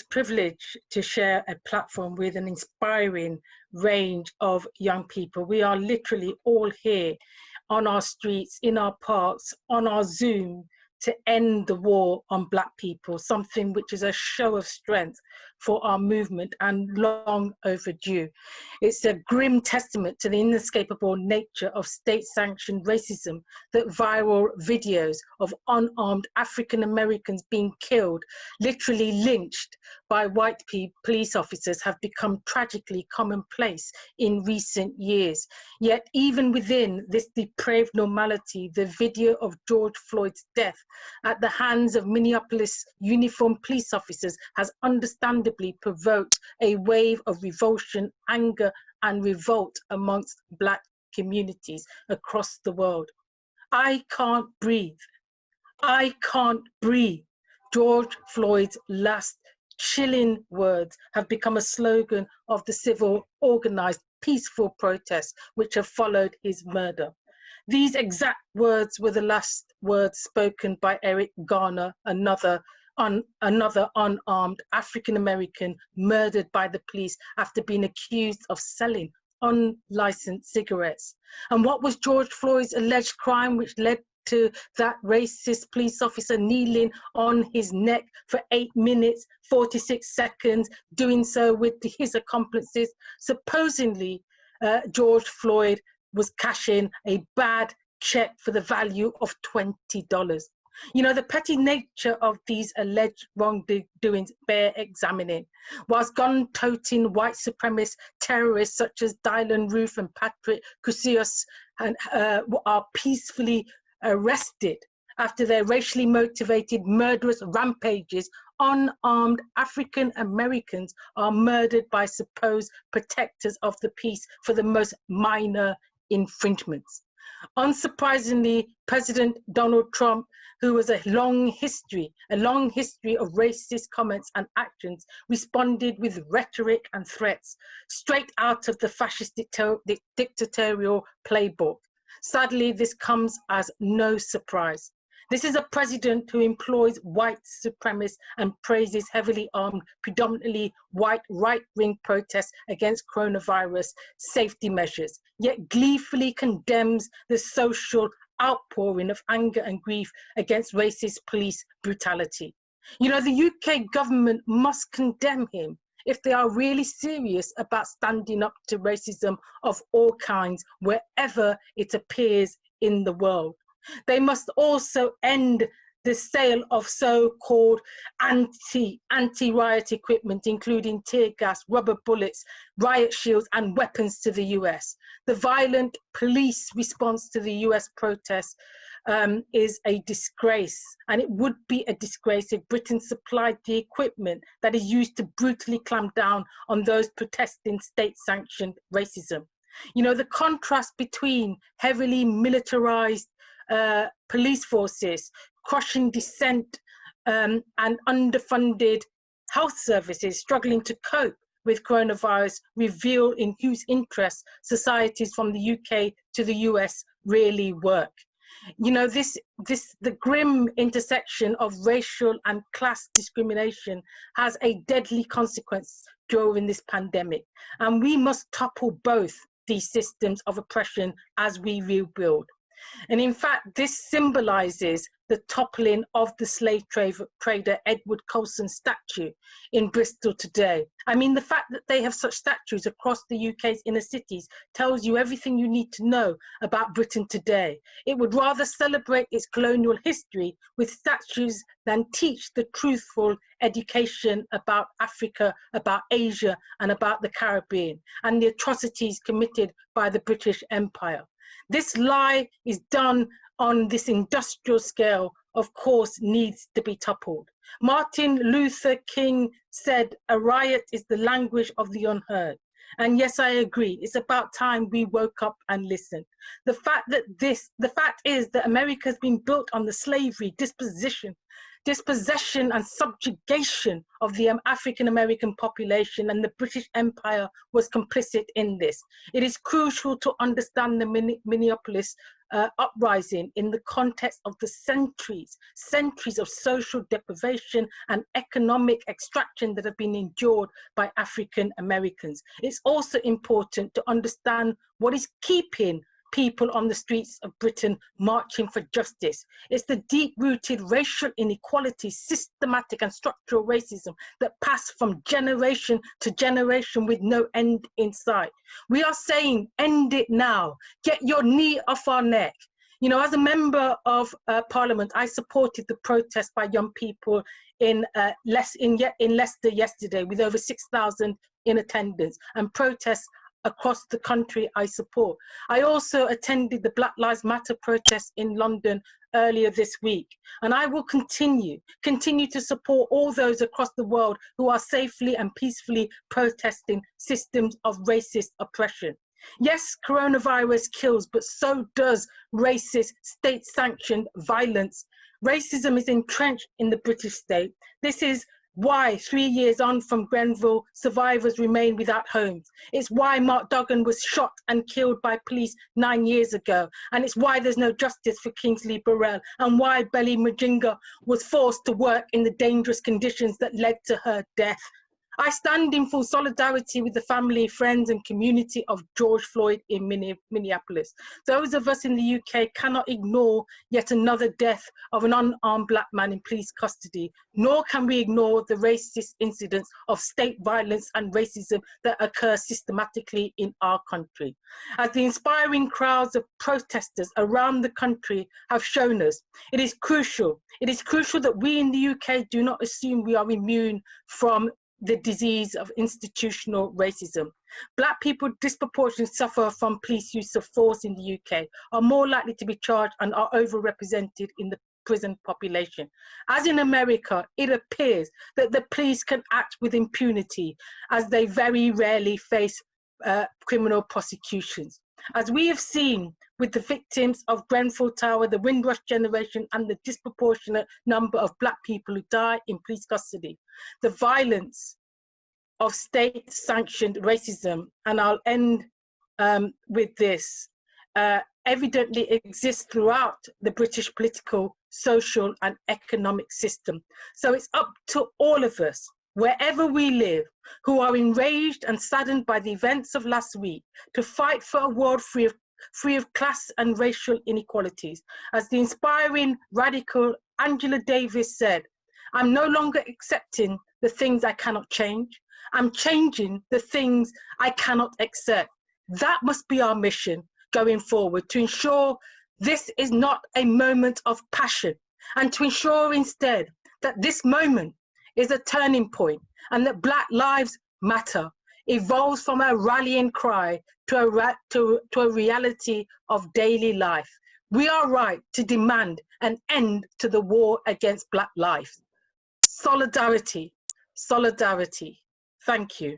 privileged to share a platform with an inspiring range of young people. We are literally all here on our streets, in our parks, on our Zoom to end the war on Black people, something which is a show of strength for our movement and long overdue. It's a grim testament to the inescapable nature of state-sanctioned racism that viral videos of unarmed African Americans being killed, literally lynched by white police officers, have become tragically commonplace in recent years. Yet even within this depraved normality, the video of George Floyd's death at the hands of Minneapolis uniformed police officers has understandably provoked a wave of revulsion, anger, and revolt amongst Black communities across the world. I can't breathe. I can't breathe. George Floyd's last chilling words have become a slogan of the civil, organized, peaceful protests which have followed his murder. These exact words were the last words spoken by Eric Garner, another unarmed African-American murdered by the police after being accused of selling unlicensed cigarettes. And what was George Floyd's alleged crime which led to that racist police officer kneeling on his neck for 8 minutes, 46 seconds, doing so with his accomplices? Supposedly, George Floyd was cashing a bad check for the value of $20. You know, the petty nature of these alleged wrongdoings bear examining. Whilst gun-toting white supremacist terrorists such as Dylan Roof and Patrick Cusius are peacefully arrested after their racially motivated murderous rampages, unarmed African Americans are murdered by supposed protectors of the peace for the most minor infringements. Unsurprisingly, President Donald Trump, who has a long history of racist comments and actions, responded with rhetoric and threats straight out of the fascist dictatorial playbook. Sadly, this comes as no surprise. This is a president who employs white supremacists and praises heavily armed, predominantly white right-wing protests against coronavirus safety measures, yet gleefully condemns the social outpouring of anger and grief against racist police brutality. You know, the UK government must condemn him if they are really serious about standing up to racism of all kinds wherever it appears in the world. They must also end the sale of so-called anti-riot equipment, including tear gas, rubber bullets, riot shields, and weapons to the US. The violent police response to the US protests is a disgrace, and it would be a disgrace if Britain supplied the equipment that is used to brutally clamp down on those protesting state-sanctioned racism. You know, the contrast between heavily militarized police forces, crushing dissent, and underfunded health services struggling to cope with coronavirus reveal in whose interests societies from the UK to the US really work. You know, the grim intersection of racial and class discrimination has a deadly consequence during this pandemic, and we must topple both these systems of oppression as we rebuild. And in fact, this symbolizes the toppling of the slave trader Edward Colston's statue in Bristol today. I mean, the fact that they have such statues across the UK's inner cities tells you everything you need to know about Britain today. It would rather celebrate its colonial history with statues than teach the truthful education about Africa, about Asia, and about the Caribbean, and the atrocities committed by the British Empire. This lie is done on this industrial scale, of course, needs to be toppled. Martin Luther King said, "A riot is the language of the unheard." And yes, I agree. It's about time we woke up and listened. The fact is that America has been built on the slavery, dispossession, dispossession and subjugation of the African American population, and the British Empire was complicit in this. It is crucial to understand the Minneapolis uprising in the context of the centuries of social deprivation and economic extraction that have been endured by African Americans. It's also important to understand what is keeping people on the streets of Britain marching for justice. It's the deep-rooted racial inequality, systematic and structural racism that pass from generation to generation with no end in sight. We are saying, end it now. Get your knee off our neck. You know, as a member of Parliament, I supported the protest by young people in Leicester yesterday, with over 6,000 in attendance, and protests across the country I support. I also attended the Black Lives Matter protest in London earlier this week, and I will continue to support all those across the world who are safely and peacefully protesting systems of racist oppression. Yes, coronavirus kills, but so does racist, state-sanctioned violence. Racism is entrenched in the British state. This is why 3 years on from Grenfell, survivors remain without homes. It's why Mark Duggan was shot and killed by police 9 years ago. And it's why there's no justice for Kingsley Burrell, and why Belly Mujinga was forced to work in the dangerous conditions that led to her death. I stand in full solidarity with the family, friends and community of George Floyd in Minneapolis. Those of us in the UK cannot ignore yet another death of an unarmed black man in police custody, nor can we ignore the racist incidents of state violence and racism that occur systematically in our country. As the inspiring crowds of protesters around the country have shown us, it is crucial that we in the UK do not assume we are immune from the disease of institutional racism. Black people disproportionately suffer from police use of force in the UK, are more likely to be charged, and are overrepresented in the prison population. As in America, it appears that the police can act with impunity, as they very rarely face criminal prosecutions. As we have seen with the victims of Grenfell Tower, the Windrush generation, and the disproportionate number of black people who die in police custody, the violence of state-sanctioned racism, and I'll end with this, evidently exists throughout the British political, social and economic system. So it's up to all of us, wherever we live, who are enraged and saddened by the events of last week, to fight for a world free of class and racial inequalities. As the inspiring radical Angela Davis said, I'm no longer accepting the things I cannot change. I'm changing the things I cannot accept. That must be our mission going forward, to ensure this is not a moment of passion, and to ensure instead that this moment is a turning point, and that Black Lives Matter evolves from a rallying cry to a reality of daily life. We are right to demand an end to the war against Black lives. Solidarity, solidarity. Thank you.